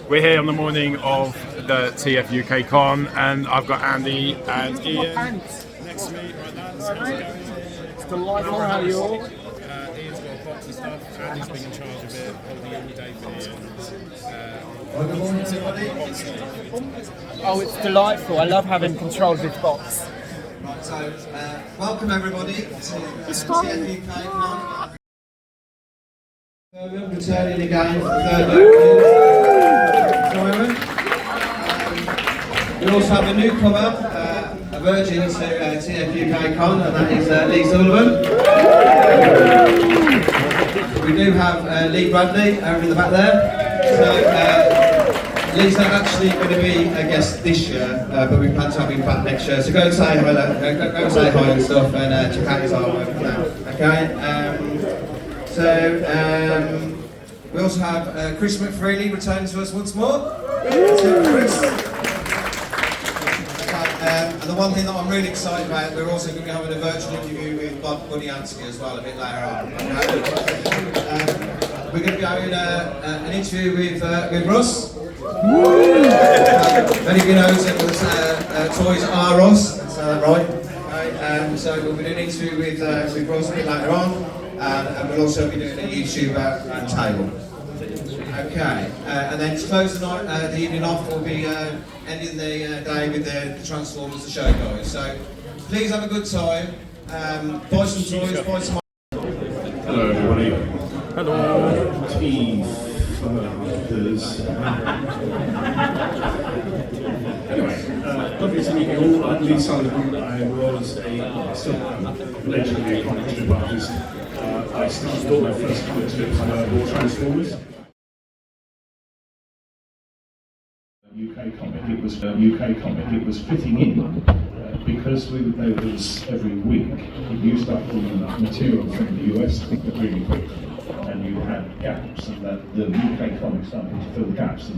We're here on the morning of the TFUKcon, and I've got Andy and Ian next to me right now. How's it going? It's delightful. How are you all? Ian's got a box of stuff. Andy's been in charge of it, holding every day for Ian. Oh, it's delightful. I love having control of this box. Right, so welcome everybody to TFUKcon. Returning again for the third enjoyment. We also have a newcomer, a virgin to TFUKcon, and that is Lee Sullivan. We do have Lee Bradley over in the back there. So Lee's not actually going to be a guest this year, but we plan to have him back next year. So go and say hello, go and say hi and stuff, and check out his artwork now. Okay. We also have Chris McFeely returning to us once more. Chris. And the one thing that I'm really excited about, we're also going to be having a virtual interview with Bob Budiansky as well a bit later on. We're going to be having an interview with Russ. Many of you know that Toys R Us, that's right. So we'll be doing an interview with Russ a bit later on. And we'll also be doing a YouTube table. Okay, and then to close the night, the evening off, we'll be ending the day with the Transformers the show guys. So please have a good time. Buy some toys, buy some. Hello everybody. Hello. Anyway, obviously you all, I'm Lee Sullivan. I was allegedly a comic strip artist. I started all my first comic strips were Transformers. UK comic, it was fitting in because there was every week it used up all the material from the US really quickly, and you had gaps, and that the UK comic started to fill gaps.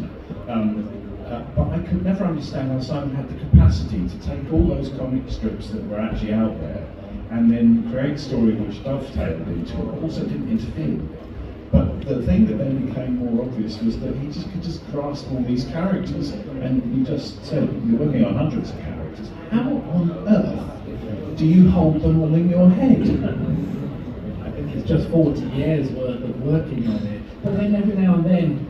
But I could never understand how Simon had the capacity to take all those comic strips that were actually out there and then create a story which dovetailed into it, but also didn't interfere. But the thing that then became more obvious was that he could just grasp all these characters, and you just said you're working on hundreds of characters. How on earth do you hold them all in your head? I think it's just 40 years worth of working on it. But then every now and then,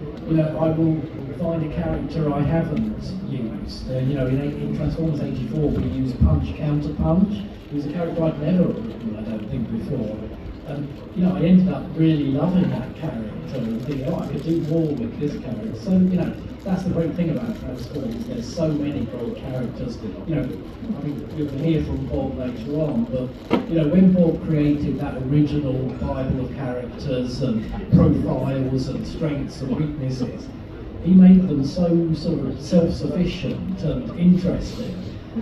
I will find a character I haven't used. In Transformers 84 we used Punch Counter Punch. It was a character I'd never written, I don't think, before. And I ended up really loving that character and thinking, I could do more with this character. So, that's the great thing about Transformers. There's so many great characters. You'll hear from Bob later on, but when Bob created that original Bible of characters and profiles and strengths and weaknesses, he made them so sort of self-sufficient and interesting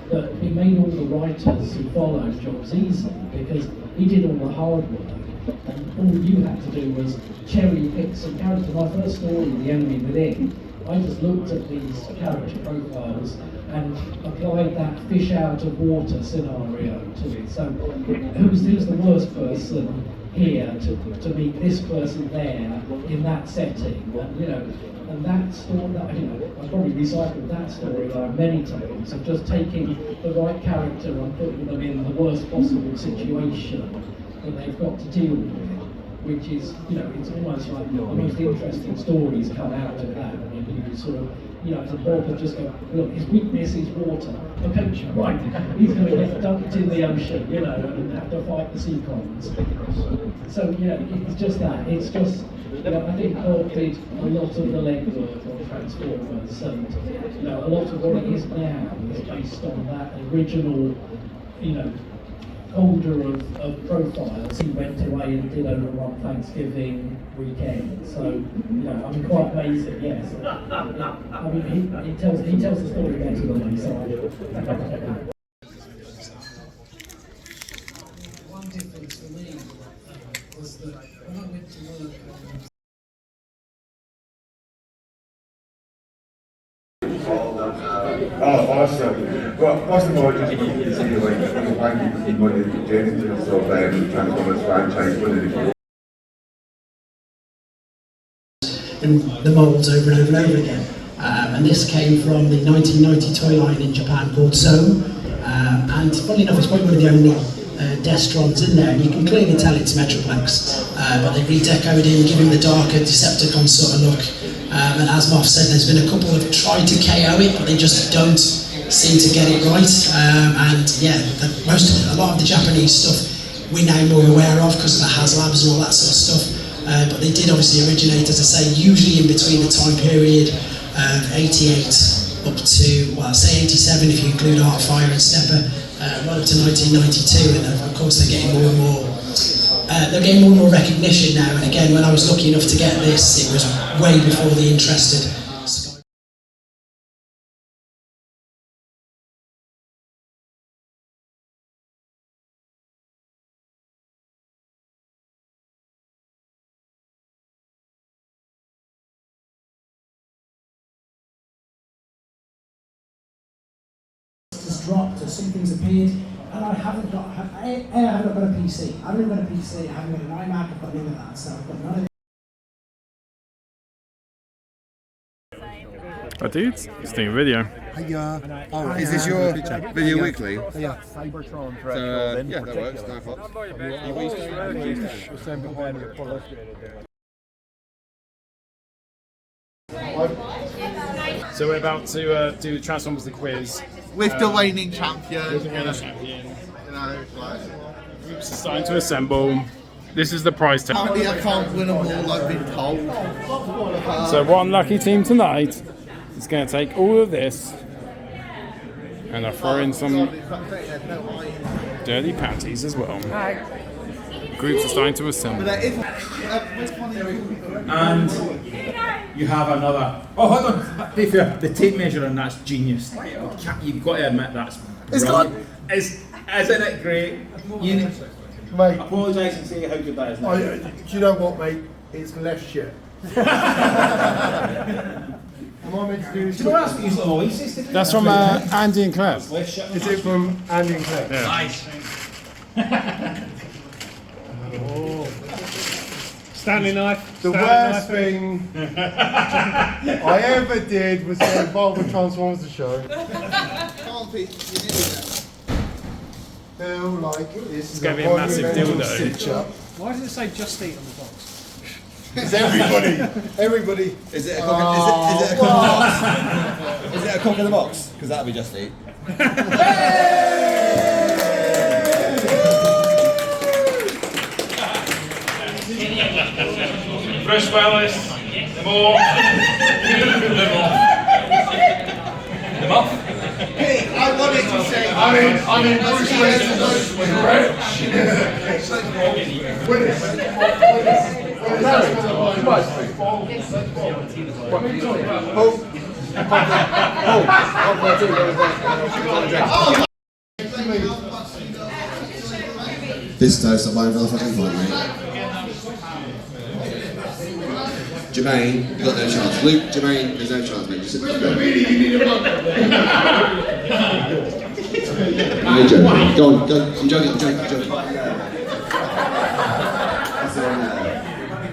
that it made all the writers who followed jobs easy, because he did all the hard work, and all you had to do was cherry pick some characters. My first story, The Enemy Within, I just looked at these character profiles and applied that fish out of water scenario to it. So who's the worst person here to meet this person there in that setting? And that story, I've probably recycled that storyline many times of just taking the right character and putting them in the worst possible situation that they've got to deal with, which is, it's almost like the most interesting stories come out of that. When you sort of, to Bob and just go, look, his weakness is water. Okay, right, he's going to get dumped in the ocean, and have to fight the sea cons. So, it's just that. It's just, I think Bob did a lot of the legwork on Transformers, and a lot of what it is now is based on that original, holder of profiles he went away and did over one Thanksgiving weekend. So, quite amazing, yes. He tells the story better than me, so one difference for me was that when I went to work Oh, awesome. Well, first of all, just wanted to say, thank you for what you did in terms of Transformers franchise. in the moulds over and over and over again. And this came from the 1990 toy line in Japan called Zone. And funnily enough, it's probably one of the only Destrons in there, and you can clearly tell it's Metroplex. But they've redecoed him, given him the darker Decepticon sort of look. And as Moff said, there's been a couple who have tried to KO it, but they just don't seem to get it right. And yeah, a lot of the Japanese stuff we're now more aware of because of the HasLabs and all that sort of stuff. But they did obviously originate, as I say, usually in between the time period of 88 up to, well, say 87 if you include Artfire and Stepper, right up to 1992, and of course they're getting more and more. They're getting more and more recognition now. And again, when I was lucky enough to get this, it was way before the Interested. Has dropped or something's appeared, and I haven't got a PC. I haven't got a PC, I haven't got an iMac, I've got none of that, so I've got none of it. Oh, dude, he's doing a video. Oh, is this your video weekly? Yeah. Cybertron So, yeah, that works. No So we're about to do the Transformers the quiz. With the reigning champion. With the reigning champion. You know, like, Groups are starting to assemble. This is the prize tag. apparently I can't win them all, I've been told. So one lucky team tonight is going to take all of this and I'll throw in some dirty panties as well. Groups are starting to assemble. And you have another. Oh, hold on. To be fair, the tape measure on that's genius. You've got to admit that's brilliant. Isn't it great? You Mate, apologise and say how good that is. do you know what, mate? It's less shit. Am I meant to do this? Do you know that's what you always say? That's from Andy and Claire. Is it from Andy and Claire? Yeah. Nice. Stanley knife. The worst thing I ever did was get involved with Transformers the show. Feel like this It's is going to be a massive dildo. stitch-up. Why does it say Just Eat on the box? It's everybody. Everybody. Is it a cock? Is it a cock in the box? Because that'll be just eat. Fresh Palace, more. The muff? Hey, I wanted to say. I mean, Bruce Willis is This toast I'm buying for the fucking fight, mate. Jermaine, you got no chance. Luke, Jermaine, there's no chance, mate. Just sit there. You're joking. Go on, go. I'm joking.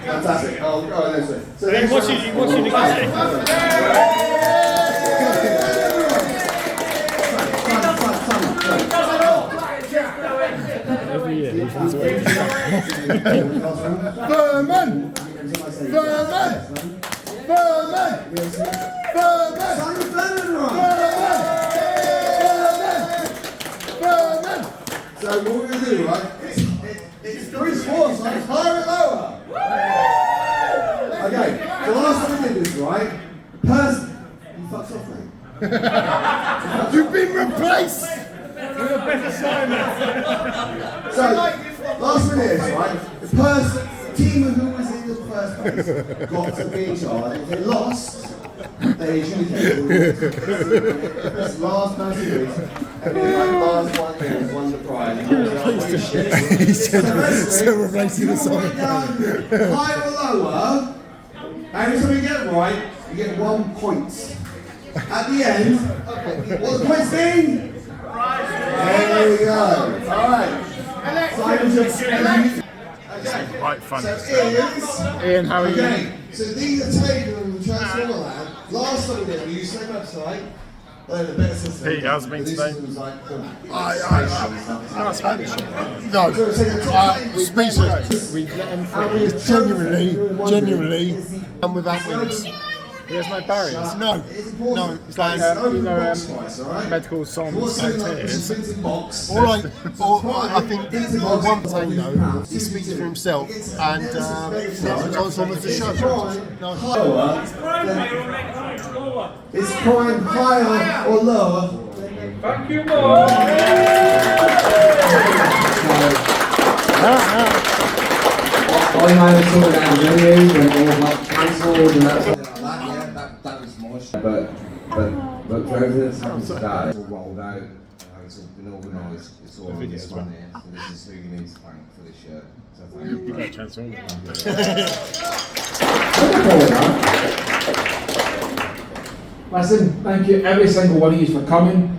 fantastic. Oh, this way. So He wants you to get it. Every year, he finds a way. Furman! So what we're going to do, right, it's 3 sports, like higher and lower. Okay, so last time we did this, right, the person, you fucked off, mate. You've been replaced! With a better Simon. So, last one is, right, the person, the team who was in the first place got to be in charge. If they lost, they adjudicated. This last person wins, and then like last one wins, won the prize. He said, so replacing the song. Higher or lower, every time you get it right, you get 1 point. At the end, what the points mean? There we go. Alright. Simon just It's quite funny. So Ian, how are you? Okay, so these are taken from the Transformer Land. Last time we did, we used the same website. Well, the better system. Pete, how's it been This today? was like, No, Spanish. No, So it's like a speechless. We've let him through. Genuinely, and without winners. There's no barriers. No, it's like Medical songs and tears. all I think one potato, he speaks for himself, and Transformers the show. No. Is crime higher or lower? Thank you, Lord. I managed to sort out venues and all like cancelled and that sort of like that. Yeah, that was my shit. But for everything that's happened today, it's all rolled out. It's all been organised. It's all on this one here. So this is who you need to thank for this shirt. So thank you. Listen, thank you every single one of you for coming.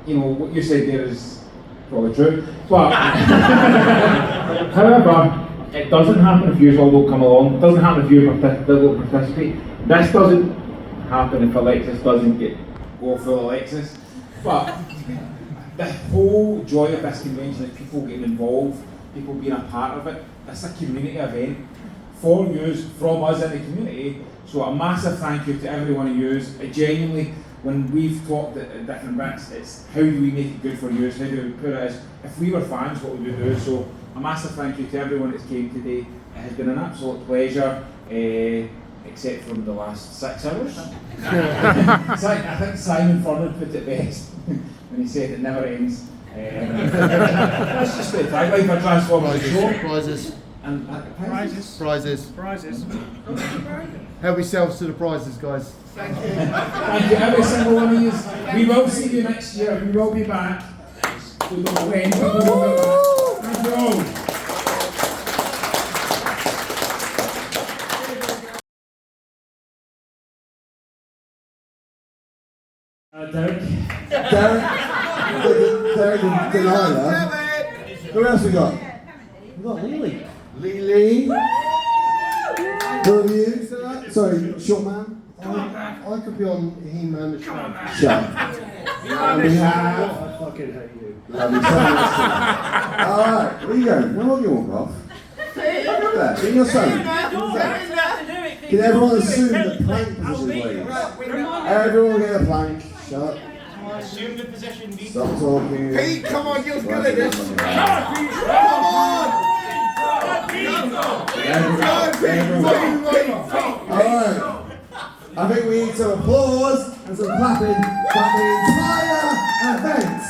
You know what you said there is probably true, but however, it doesn't happen if you all don't come along. It doesn't happen if you don't participate. This doesn't happen if Alexis doesn't go full Alexis. But the whole joy of this convention is people getting involved, people being a part of it. It's a community event for you, from us in the community. So a massive thank you to every one of you. Genuinely, when we've talked at different bits, it's how do we make it good for you? How do we put it as, if we were fans, what would we do? So a massive thank you to everyone that's came today. It has been an absolute pleasure, except from the last 6 hours. I think Simon Furman put it best when he said it never ends. That's just the tagline for Transformers show. Prizes. And Prizes. Help yourselves to the prizes, guys. Thank you, every single one of you. We will see you next year. We will be back. We don't know when, but we will be back. Thank you all. Derek and Delilah. Who else we got? We got Lily. Lily. Who are you? Sorry, short man. I could be on He-Man the show. And we have. I fucking hate you. Lovely. Alright, where you going? Where are you on, Rob? There, in your phone. Can everyone assume the plank position, please? Everyone get a plank. Shut. Assume the position. Stop talking. Pete, come on, you're good at this. Alright. I think we need some applause and some clapping for the entire event.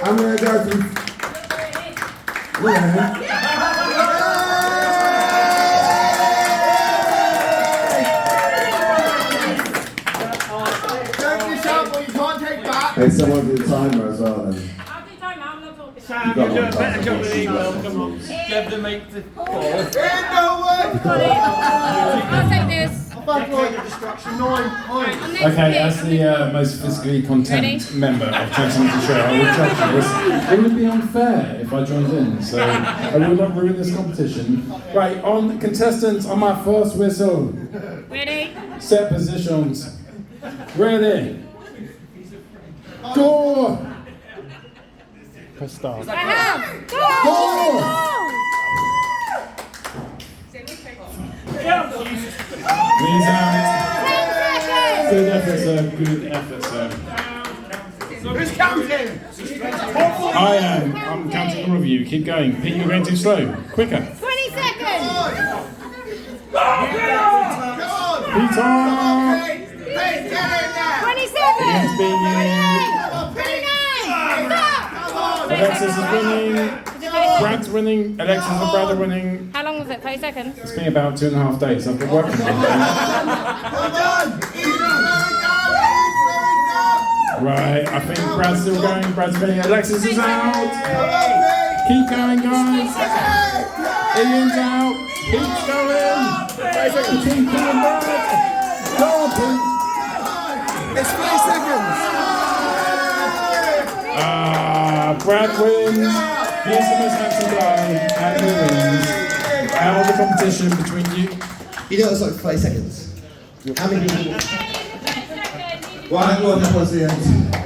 I'm going to go through. Hey, someone do the timer as well then. I'll do time now, I'm not talking. Sam, you do a better job with email, come on. Get them to make the call. I'll take this. Okay, as the most physically content member of Transformers the Show, I will judge this. It would be unfair if I joined in, so I will not ruin this competition. Right, on contestants, on my first whistle. Ready? Set positions. Ready. Go! Press start. I have. Knees out. Good effort, sir. Good effort, sir. Who's counting? I am. I'm counting all of you. Keep going. Pete, you're going too slow. Quicker. 20 seconds. Peter! 27. Ian's beating you. 29. Stop. Alexis is winning. Brad's winning. Alexis and Brad are winning. How long was it? 30 seconds? It's been about 2.5 days. I've been working on it. Right, I think Brad's still going. Brad's winning. Alexis is out. Keep going, guys. Ian's out. Pete's going. Keep going, Brad. Go on, Pete. It's 3 seconds. Brad wins. Here's the most handsome guy and who wins out of the competition between you. You know it's like 30 seconds. How many people? Second. Well, I'm going to the end.